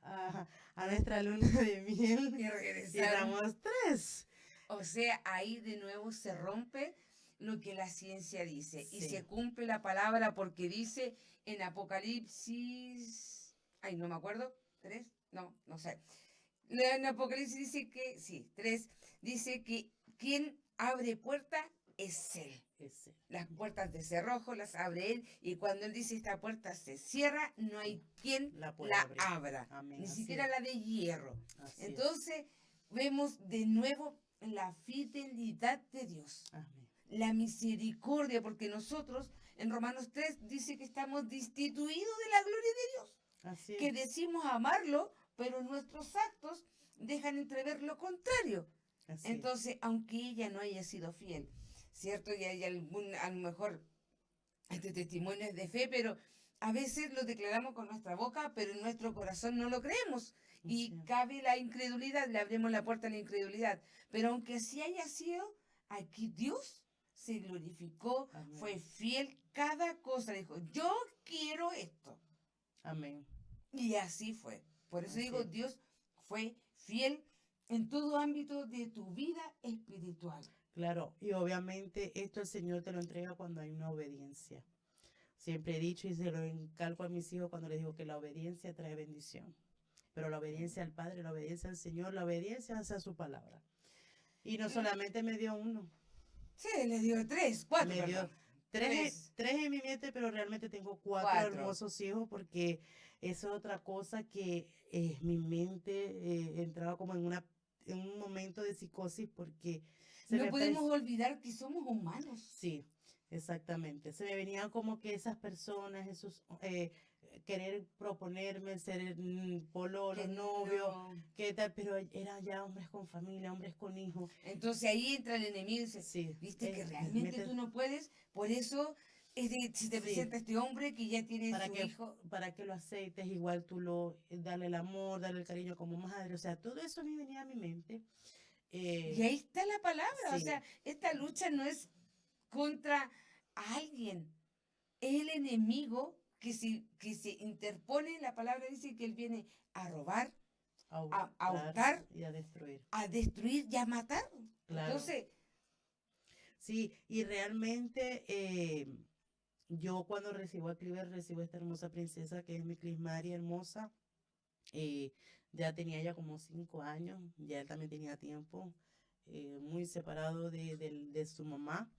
a nuestra luna de miel Y y regresaron. éramos 3. O sea, ahí de nuevo se rompe lo que la ciencia dice y se Sí, cumple la palabra porque dice en Apocalipsis, ay, no me acuerdo, 3, no sé. En Apocalipsis dice que, sí, 3, dice que quien abre puerta es Él. ese. Las puertas de cerrojo las abre Él y cuando Él dice esta puerta se cierra, no hay quien La puede la abrir. abra, Amén. ni Así siquiera es. la de hierro. Así es. Entonces vemos de nuevo la fidelidad de Dios, Amén. la misericordia, porque nosotros en Romanos 3 dice que estamos destituidos de la gloria de Dios, Así que es. decimos amarlo, pero nuestros actos dejan entrever lo contrario. Así es. Entonces, aunque ella no haya sido fiel, ¿cierto? Y hay algún, a lo mejor, este testimonio es de fe, pero a veces lo declaramos con nuestra boca, pero en nuestro corazón no lo creemos. Y Así es. cabe la incredulidad, le abrimos la puerta a la incredulidad. Pero aunque así haya sido, aquí Dios se glorificó, Amén. fue fiel, cada cosa dijo, yo quiero esto. Amén. Y así fue. Por eso Así digo, es. Dios fue fiel en todo ámbito de tu vida espiritual. Claro, y obviamente esto el Señor te lo entrega cuando hay una obediencia. Siempre he dicho y se lo encalco a mis hijos cuando les digo que la obediencia trae bendición. Pero la obediencia al Padre, la obediencia al Señor, la obediencia hacia su palabra. Y no solamente me dio uno, Sí, le dio 3, 4, me dio perdón. 3 Tres. en mi mente, pero realmente tengo 4 4. hermosos hijos porque eso es otra cosa que mi mente entraba como en un momento de psicosis porque se No me podemos parece. olvidar que somos humanos. Sí, exactamente. Se me venían como que esas personas, esos querer proponerme ser pololo, Que novio, no. qué tal, pero eran ya hombres con familia, hombres con hijos. Entonces ahí entra el enemigo y dice, Sí, viste que me realmente tú mete- no puedes, por eso se te sí, presenta este hombre que ya tiene su hijo. para que lo aceites, igual tú dale el amor, dale el cariño como madre, o sea, todo eso a mí venía a mi mente. Y Eh, ahí está la palabra, o sí, sea, esta lucha no es contra alguien, es el enemigo que se interpone, la palabra dice que él viene a robar, a a hurtar hurtar, y a destruir. a destruir y a matar. Claro. Entonces, Sí, y realmente yo cuando recibo a Cliver, recibo a esta hermosa princesa que es mi Clismaria hermosa. eh, ya tenía ya como 5 años, ya él también tenía tiempo, muy separado de su mamá.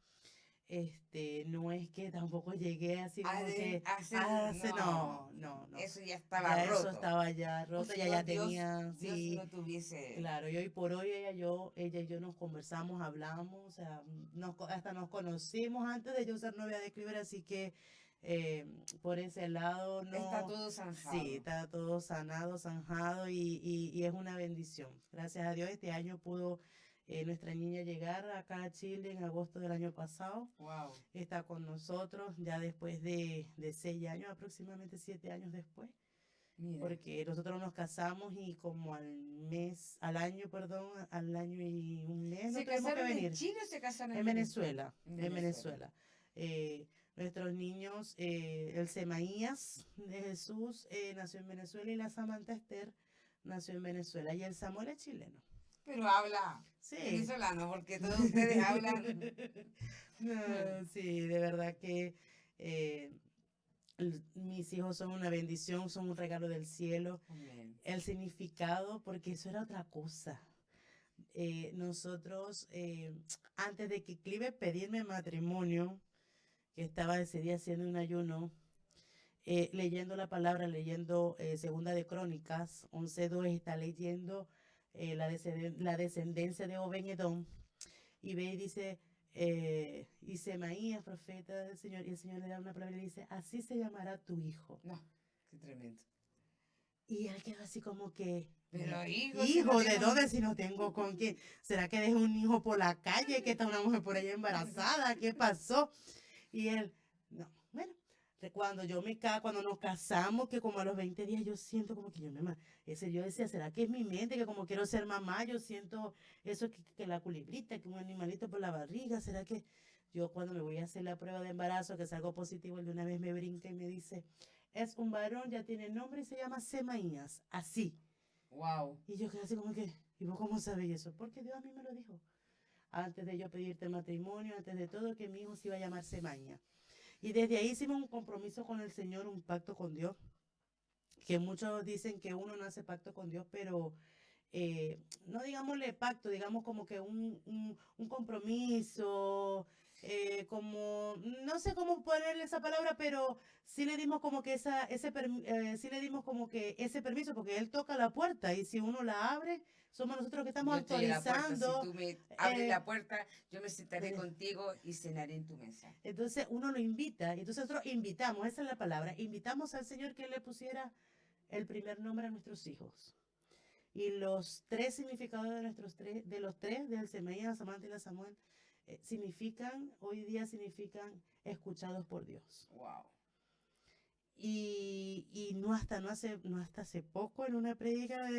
No es que tampoco llegué así como que no. eso ya estaba Ya eso roto. estaba ya O roto, si ya no, ya Dios, tenía, Dios sí, no tuviese. claro, y hoy por hoy ella y yo nos conversamos, hablamos, o sea, hasta nos conocimos antes de yo ser novia de Cliver, así que eh, por ese lado Está no, todo sí, zanjado. está todo sanado, zanjado y es una bendición. Gracias a Dios este año pudo nuestra niña llegar acá a Chile en agosto del año pasado. Wow. Está con nosotros ya después de 6 años, aproximadamente 7 años después. Mira. Porque nosotros nos casamos y como al año y un mes ¿Se no tuvimos que casaron en venir. Chile o se casaron En Venezuela, En en Venezuela. Venezuela. Nuestros niños, el Semaías de Jesús nació en Venezuela y la Samantha Esther nació en Venezuela y el Samuel es chileno. Pero habla Sí. venezolano, porque todos ustedes hablan. No, sí, de verdad que mis hijos son una bendición, son un regalo del cielo. Amén. El significado, porque eso era otra cosa. Nosotros, antes de que Clive pedirme matrimonio, que estaba ese día haciendo un ayuno, leyendo la palabra, leyendo Segunda de Crónicas, 11:2, está leyendo la descendencia de Obed-Edom, y ve y dice, y Semaías, profeta del Señor, y el Señor le da una palabra y le dice, así se llamará tu hijo. No, qué tremendo. Y él quedó así como que, Pero hijo, ¿de dónde si no tengo con quién? ¿Será que dejé un hijo por la calle, que está una mujer por ahí embarazada? ¿Qué pasó? Y él, no, bueno, cuando nos casamos, que como a los 20 días yo siento como que yo decía, ¿será que es mi mente? Que como quiero ser mamá, yo siento eso que la culibrita, que un animalito por la barriga, ¿será que? Yo cuando me voy a hacer la prueba de embarazo, que salgo positivo, él de una vez me brinca y me dice, es un varón, ya tiene nombre y se llama Semaías, así. Wow. Y yo quedé así como que, ¿y vos cómo sabes eso? Porque Dios a mí me lo dijo. Antes de yo pedirte matrimonio, antes de todo, que mi hijo se iba a llamar Semaías. Y desde ahí hicimos un compromiso con el Señor, un pacto con Dios, que muchos dicen que uno no hace pacto con Dios, pero no digámosle pacto, digamos como que un compromiso, como, no sé cómo ponerle esa palabra, pero sí le dimos como que sí le dimos como que ese permiso, porque él toca la puerta y si uno la abre, somos nosotros que estamos Yo estoy en la puerta. Si autorizando. tú me abres eh, la puerta, yo me sentaré de- contigo y cenaré en tu mesa. entonces uno lo invita, entonces nosotros invitamos, esa es la palabra, invitamos al Señor que le pusiera el primer nombre a nuestros hijos. Y los tres significados de los tres, del Semei, la Samantha y la Samuel, hoy día significan escuchados por Dios. Wow. Y no hasta hace poco, en una prédica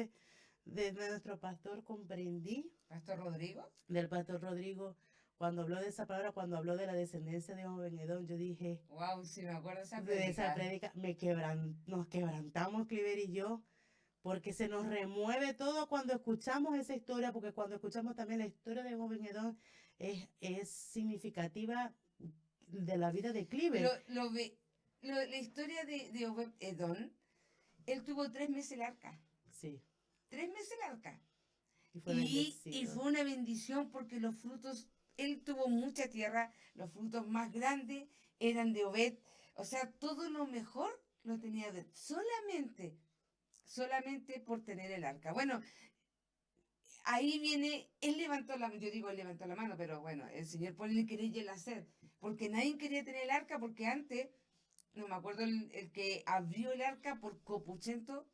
de nuestro pastor, comprendí, ¿Pastor Rodrigo? del pastor Rodrigo, cuando habló de esa palabra, cuando habló de la descendencia de Obed-Edom, yo dije, Wow, sí me acuerdo de esa de esa prédica. prédica, nos quebrantamos, Cliver y yo, porque se nos remueve todo cuando escuchamos esa historia, porque cuando escuchamos también la historia de Obed-Edom es significativa de la vida de Cliver. La historia de Obed-Edom, él tuvo 3 meses el arca. Sí. 3 meses el arca. Y fue Y bendecido. fue una bendición porque los frutos, él tuvo mucha tierra, los frutos más grandes eran de Obed. O sea, todo lo mejor lo tenía Obed. Solamente por tener el arca. Bueno, ahí viene, él levantó la mano, yo digo él levantó la mano, pero bueno, el Señor pone el querer y el hacer. Porque nadie quería tener el arca, porque antes, no me acuerdo, el que abrió el arca por copuchento,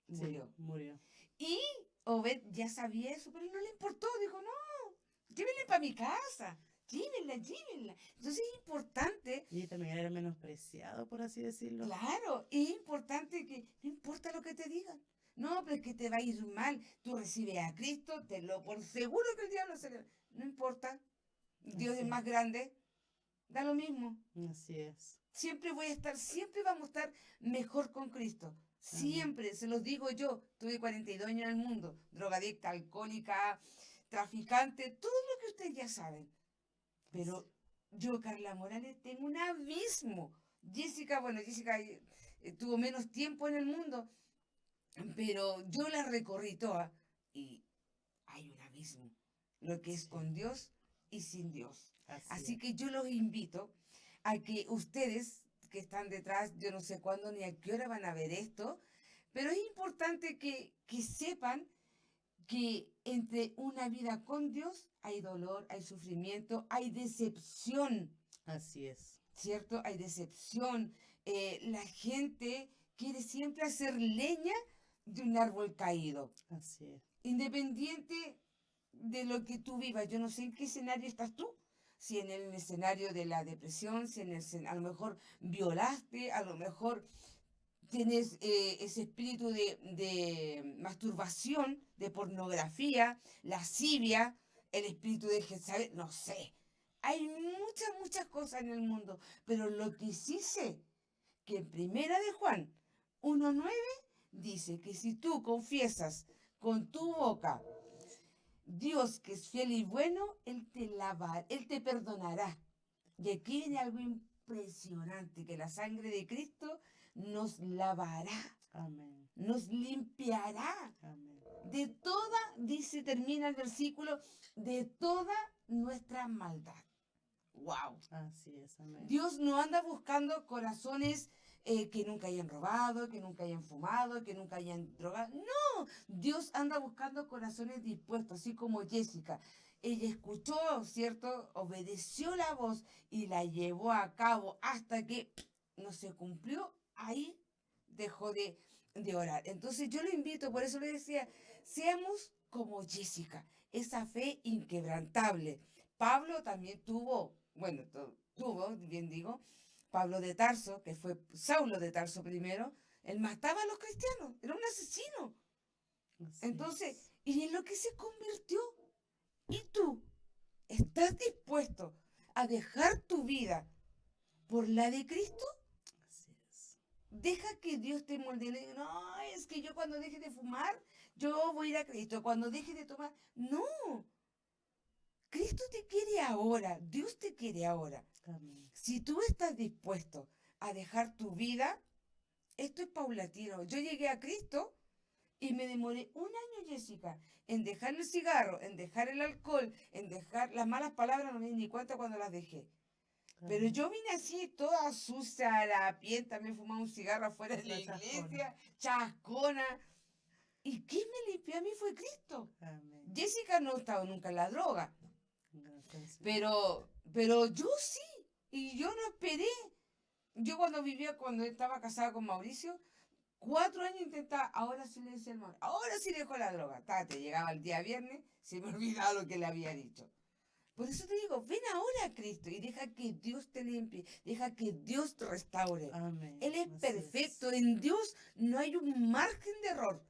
murió. Sí, murió. Y Obed ya sabía eso, pero no le importó. Dijo, no, llévenle para mi casa. Llévenla. Entonces es importante. Y también era menospreciado, por así decirlo. Claro, es importante que no importa lo que te digan. No, pero es que te va a ir mal. Tú recibes a Cristo, te lo por seguro que el diablo se le... No importa. Dios es más grande. Da lo mismo. Así es. Siempre vamos a estar mejor con Cristo. Siempre, se los digo yo, tuve 42 años en el mundo, drogadicta, alcohólica, traficante, todo lo que ustedes ya saben. Pero yo, Carla Morales, tengo un abismo. Jessica tuvo menos tiempo en el mundo, pero yo la recorrí toda y hay un abismo, lo que es con Dios y sin Dios. Así que yo los invito a que ustedes que están detrás, yo no sé cuándo ni a qué hora van a ver esto, pero es importante que sepan que entre una vida con Dios hay dolor, hay sufrimiento, hay decepción. Así es. ¿Cierto? Hay decepción. La gente quiere siempre hacer leña de un árbol caído. Así es. Independiente de lo que tú vivas, yo no sé en qué escenario estás tú. Si en el escenario de la depresión, a lo mejor violaste, a lo mejor tienes ese espíritu de masturbación, de pornografía, lascivia, el espíritu de Jezabel, no sé. Hay muchas cosas en el mundo, pero lo que sí sé, que en Primera de Juan 1:9 dice que si tú confiesas con tu boca Dios que es fiel y bueno, Él te perdonará. Y aquí viene algo impresionante, que la sangre de Cristo nos lavará. Amén. Nos limpiará. Amén. De toda, termina el versículo, de toda nuestra maldad. ¡Wow! Así es, amén. Dios no anda buscando corazones que nunca hayan robado, que nunca hayan fumado, que nunca hayan drogado. No, Dios anda buscando corazones dispuestos, así como Jessica. Ella escuchó, ¿cierto? Obedeció la voz y la llevó a cabo hasta que no se cumplió. Ahí dejó de orar. Entonces yo lo invito, por eso le decía, seamos como Jessica, esa fe inquebrantable. Pablo también tuvo, bien digo, Pablo de Tarso, que fue Saulo de Tarso primero, él mataba a los cristianos, era un asesino. Entonces, y en lo que se convirtió, ¿y tú estás dispuesto a dejar tu vida por la de Cristo, Así es. deja que Dios te moldee. No, es que yo cuando deje de fumar, yo voy a ir a Cristo. Cuando deje de tomar, no. Cristo te quiere ahora, Dios te quiere ahora. Amén. Si tú estás dispuesto a dejar tu vida, esto es paulatino. Yo llegué a Cristo y me demoré un año, Jessica, en dejar el cigarro, en dejar el alcohol, en dejar las malas palabras, no me di ni cuenta cuando las dejé. Pero Amén. yo vine así, toda sucia, harapienta, me fumaba un cigarro afuera de la Toda iglesia, chascona. ¿Y quién me limpió a mí? Fue Cristo. Amén. Jessica no ha estado nunca en la droga, Gracias, Señor. pero yo sí, y yo no esperé. Yo cuando estaba casada con Mauricio, 4 años intentaba, ahora sí le decía al Mauricio, ahora sí dejó la droga. Te llegaba el día viernes, se me olvidaba lo que le había dicho. Por eso te digo, ven ahora a Cristo y deja que Dios te limpie, deja que Dios te restaure. Amén. Él es Así perfecto, es. en Dios no hay un margen de error,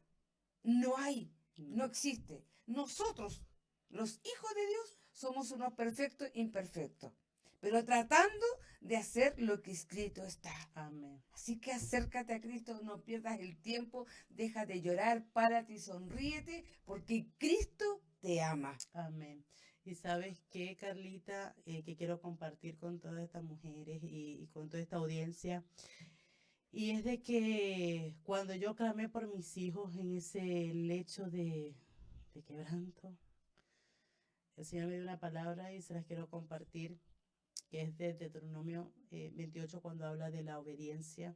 no hay, no No. existe. Nosotros, los hijos de Dios, somos unos perfectos imperfectos, pero tratando de hacer lo que escrito está. Amén. Así que acércate a Cristo, no pierdas el tiempo, deja de llorar, párate y sonríete, porque Cristo te ama. Amén. Y sabes qué, Carlita, que quiero compartir con todas estas mujeres y con toda esta audiencia. Y es de que cuando yo clamé por mis hijos en ese lecho de quebranto, el Señor me dio una palabra y se las quiero compartir, que es de Deuteronomio 28, cuando habla de la obediencia,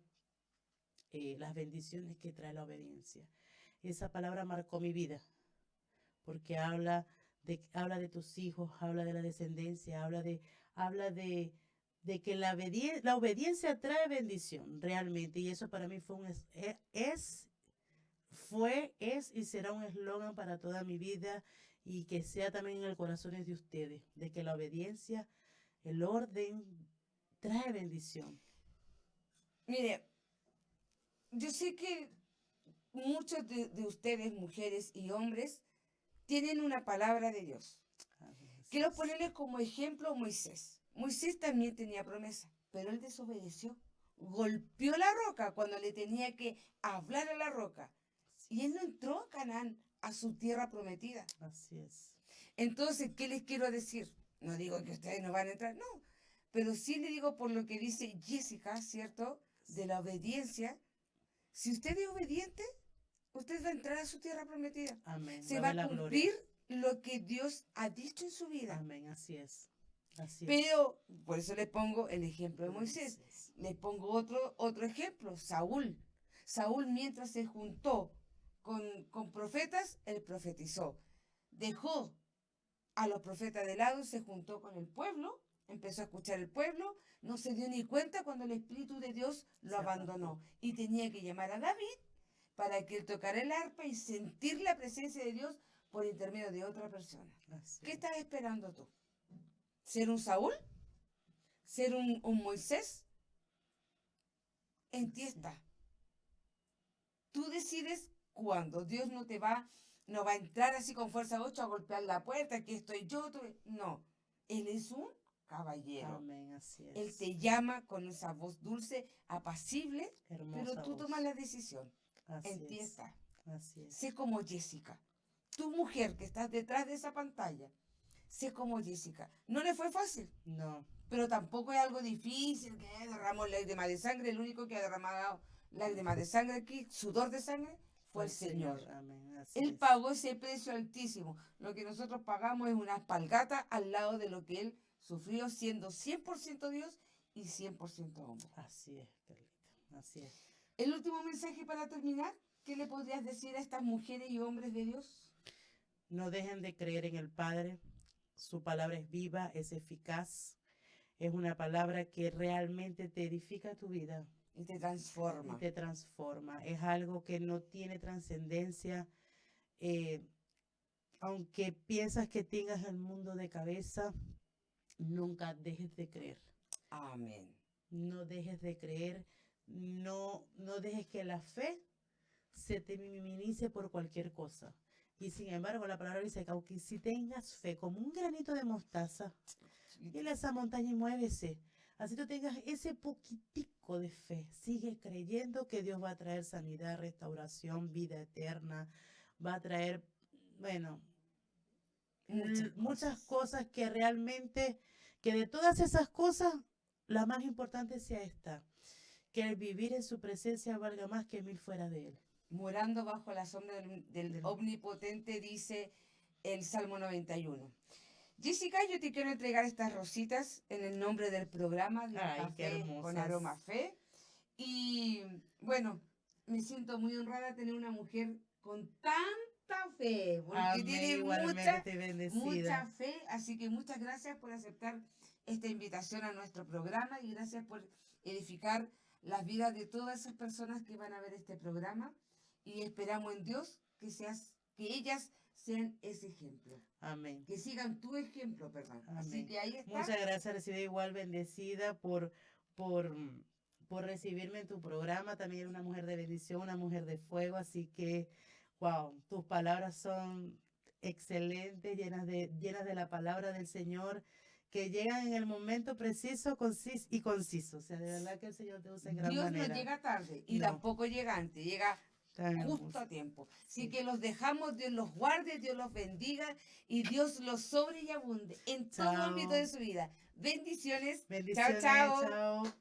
las bendiciones que trae la obediencia. Esa palabra marcó mi vida, porque habla de tus hijos, habla de la descendencia, habla de que la obediencia trae bendición, realmente. Y eso para mí es y será un eslogan para toda mi vida y que sea también en el corazón de ustedes, de que la obediencia, el orden, trae bendición. Mire, yo sé que muchos de ustedes, mujeres y hombres, tienen una palabra de Dios. Quiero ponerles como ejemplo a Moisés. Moisés también tenía promesa, pero él desobedeció. Golpeó la roca cuando le tenía que hablar a la roca. Y él no entró a Canaán, a su tierra prometida. Así es. Entonces, ¿qué les quiero decir? No digo que ustedes no van a entrar, no. Pero sí le digo por lo que dice Jessica, ¿cierto? De la obediencia. Si usted es obediente, usted va a entrar a su tierra prometida. Amén. Se va a la cumplir gloria. lo que Dios ha dicho en su vida. Amén. Así es. Así es. Pero, por eso le pongo el ejemplo de Moisés. Moisés. Le pongo otro ejemplo, Saúl. Saúl, mientras se juntó con profetas, él profetizó. Dejó a los profetas de lado, se juntó con el pueblo, empezó a escuchar el pueblo, no se dio ni cuenta cuando el Espíritu de Dios lo Se abandonó. apartó. Y tenía que llamar a David para que él tocara el arpa y sentir la presencia de Dios por intermedio de otra persona. Así ¿Qué es. estás esperando tú? ¿Ser un Saúl? ¿Ser un Moisés? En ti está. Tú decides cuándo. Dios no va a entrar así con fuerza 8 a golpear la puerta, aquí estoy yo. No, Él es un caballero. Amén. Así Él es. te llama con esa voz dulce, apacible, Hermosa pero tú voz. tomas la decisión. Así En ti es. está. Así es. Sé como Jessica. Tu mujer que estás detrás de esa pantalla, sé como Jessica. No le fue fácil, No. pero tampoco es algo difícil, que derramó lágrimas de sangre. El único que ha derramado lágrimas de sangre aquí, sudor de sangre, fue el Señor. Amén. Así Él es. pagó ese precio altísimo. Lo que nosotros pagamos es una espalgata al lado de lo que Él sufrió siendo 100% Dios y 100% hombre. Así es, Carlita. Así es. El último mensaje para terminar, ¿qué le podrías decir a estas mujeres y hombres de Dios? No dejen de creer en el Padre. Su palabra es viva, es eficaz. Es una palabra que realmente te edifica tu vida Y te y transforma. te transforma. Es algo que no tiene trascendencia. Aunque piensas que tengas el mundo de cabeza, nunca dejes de creer. Amén. No dejes de creer. No dejes que la fe se te minimice por cualquier cosa. Y sin embargo, la palabra dice que aunque si tengas fe como un granito de mostaza, Dile a esa montaña y muévese. Así tú tengas ese poquitico de fe. Sigue creyendo que Dios va a traer sanidad, restauración, vida eterna. Va a traer, bueno, muchas cosas que realmente, que de todas esas cosas, la más importante sea esta, que el vivir en su presencia valga más que 1000 fuera de él. Morando bajo la sombra del Omnipotente, dice el Salmo 91. Jessica, yo te quiero entregar estas rositas en el nombre del programa de Ay, qué Café hermosas. con Aroma Fe. Y bueno, me siento muy honrada de tener una mujer con tanta fe, porque Amén, tiene igualmente mucha fe. Así que muchas gracias por aceptar esta invitación a nuestro programa y gracias por edificar las vidas de todas esas personas que van a ver este programa. Y esperamos en Dios que ellas sean ese ejemplo. Amén. Que sigan tu ejemplo, perdón. Amén. Así que ahí está. Muchas gracias, recibí igual bendecida por recibirme en tu programa. También eres una mujer de bendición, una mujer de fuego. Así que, wow, tus palabras son excelentes, llenas de la palabra del Señor, que llegan en el momento preciso, conciso. O sea, de verdad que el Señor te usa en gran manera. Dios no llega tarde y No. tampoco llega antes, llega justo a tiempo. Así Sí. que los dejamos, Dios los guarde, Dios los bendiga y Dios los sobre y abunde en todo Chao. ámbito de su vida. Bendiciones. Bendiciones, Chao, chao. chao.